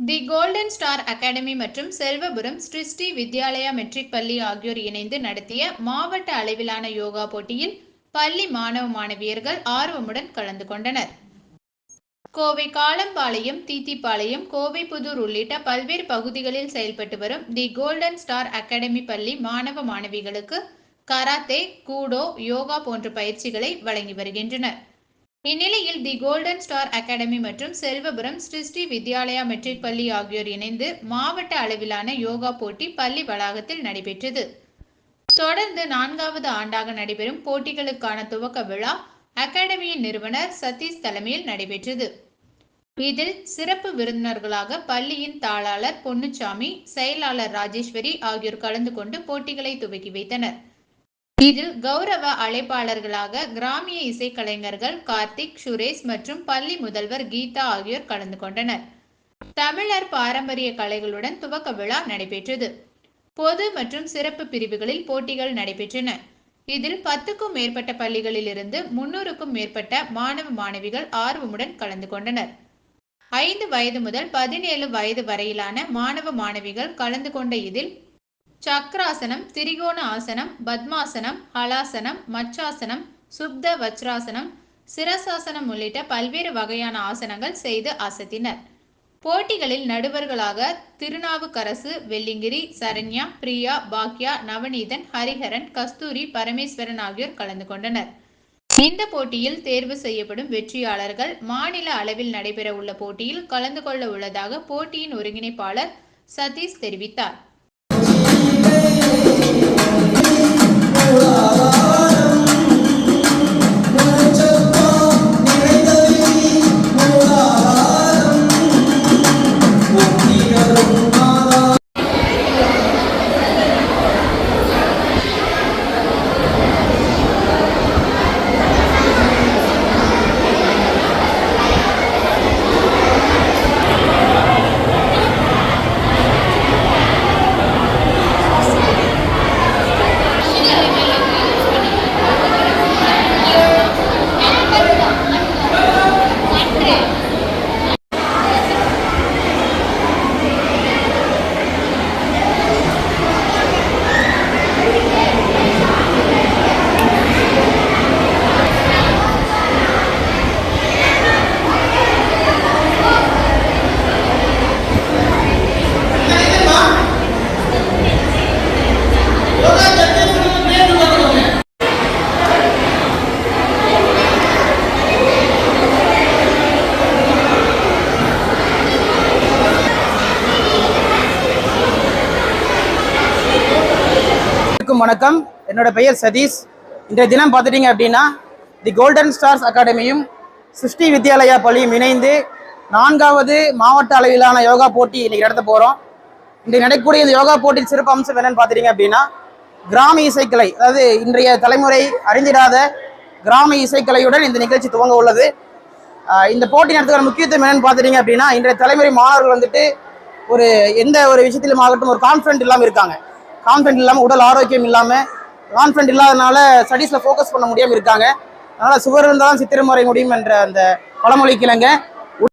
தி golden star academy மற்றும் Selvapuram Sri Vidyalaya matric பள்ளி ஆகியோர் இணைந்து நடத்திய மாவட்ட அளவிலான யோகா போட்டியில் பள்ளி மாணவ மாணவியர்கள் ஆர்வமுடன் கலந்து கொண்டனர். கோவை காளம்பாளையம், தீத்திப்பாளையம், கோவைப்புதூர் உள்ளிட்ட பல்வேறு பகுதிகளில் செயல்பட்டு வரும் தி கோல்டன் ஸ்டார் அகாடமி பள்ளி மாணவ மாணவிகளுக்கு கராத்தே, கூடோ, யோகா போன்ற பயிற்சிகளை வழங்கி வருகின்றனர். இந்நிலையில் தி கோல்டன் ஸ்டார் அகாடமி மற்றும் செல்வபுரம் ஸ்ரீ வித்யாலயா மெட்ரிக் பள்ளி ஆகியோர் இணைந்து மாவட்ட அளவிலான யோகா போட்டி பள்ளி வளாகத்தில் நடைபெற்றது. தொடர்ந்து 4வது ஆண்டாக நடைபெறும் போட்டிகளுக்கான துவக்க விழா அகாடமியின் நிறுவனர் சதீஷ் தலைமையில் நடைபெற்றது. இதில் சிறப்பு விருந்தினர்களாக பள்ளியின் தாளாளர் பொன்னுச்சாமி, செயலாளர் ராஜேஸ்வரி ஆகியோர் கலந்து கொண்டு போட்டிகளை துவக்கி வைத்தனர். இதில் கௌரவ அழைப்பாளர்களாக கிராமிய இசைக்கலைஞர்கள் கார்த்திக், சுரேஷ் மற்றும் பள்ளி முதல்வர் கீதா ஆகியோர் கலந்து கொண்டனர். தமிழர் பாரம்பரிய கலைகளுடன் துவக்க விழா நடைபெற்றது. பொது மற்றும் சிறப்பு பிரிவுகளில் போட்டிகள் நடைபெற்றன. இதில் 10க்கும் மேற்பட்ட பள்ளிகளில் இருந்து 300க்கும் மேற்பட்ட மாணவ மாணவிகள் ஆர்வமுடன் கலந்து கொண்டனர். 5 வயது முதல் 17 வயது வரையிலான மாணவ மாணவிகள் கலந்து கொண்ட இதில் சக்ராசனம், திரிகோண ஆசனம், பத்மாசனம், ஹலாசனம், மச்சாசனம், சுப்த வஜ்ராசனம், சிரசாசனம் உள்ளிட்ட பல்வேறு வகையான ஆசனங்கள் செய்து அசத்தினர். போட்டிகளில் நடுவர்களாக திருநாவுக்கரசு, வெள்ளிங்கிரி, சரண்யா, பிரியா, பாக்யா, நவநீதன், ஹரிஹரன், கஸ்தூரி, பரமேஸ்வரன் ஆகியோர் கலந்து கொண்டனர். இந்த போட்டியில் தேர்வு செய்யப்படும் வெற்றியாளர்கள் மாநில அளவில் நடைபெற உள்ள போட்டியில் கலந்து கொள்ள உள்ளதாக போட்டியின் ஒருங்கிணைப்பாளர் சதீஷ் தெரிவித்தார். வணக்கம், என்னோட பெயர் சதீஷ். இன்றைய தினம் பார்த்துட்டீங்க அப்படின்னா தி கோல்டன் ஸ்டார்ஸ் அகாடமியும் ஸ்ரீ வித்யாலயா பள்ளியும் இணைந்து 4வது மாவட்ட அளவிலான யோகா போட்டி இன்னைக்கு நடத்த போகிறோம். இன்றைக்கு நடக்கக்கூடிய இந்த யோகா போட்டியின் சிறப்பு அம்சம் என்னன்னு பார்த்துட்டீங்க அப்படின்னா கிராம இசைக்கலை, அதாவது இன்றைய தலைமுறை அறிந்திடாத கிராம இசைக்கலையுடன் இந்த நிகழ்ச்சி துவங்க உள்ளது. இந்த போட்டி நடத்துகிற முக்கியத்துவம் என்னன்னு பார்த்துட்டீங்க அப்படின்னா இன்றைய தலைமுறை மாணவர்கள் வந்துட்டு எந்த ஒரு விஷயத்திலும் ஆகட்டும் ஒரு கான்ஃபிடென்ட் இல்லாமல் இருக்காங்க. கான்ஃபிடென்ட் இல்லாமல், உடல் ஆரோக்கியம் இல்லாமல், கான்ஃபிடென்ட் இல்லாதனால ஸ்டடீஸில் ஃபோக்கஸ் பண்ண முடியாமல் இருக்காங்க. அதனால் சுவர் இருந்தாலும் சித்திரம் வரைய முடியும் என்ற அந்த பழமொழி கிழங்க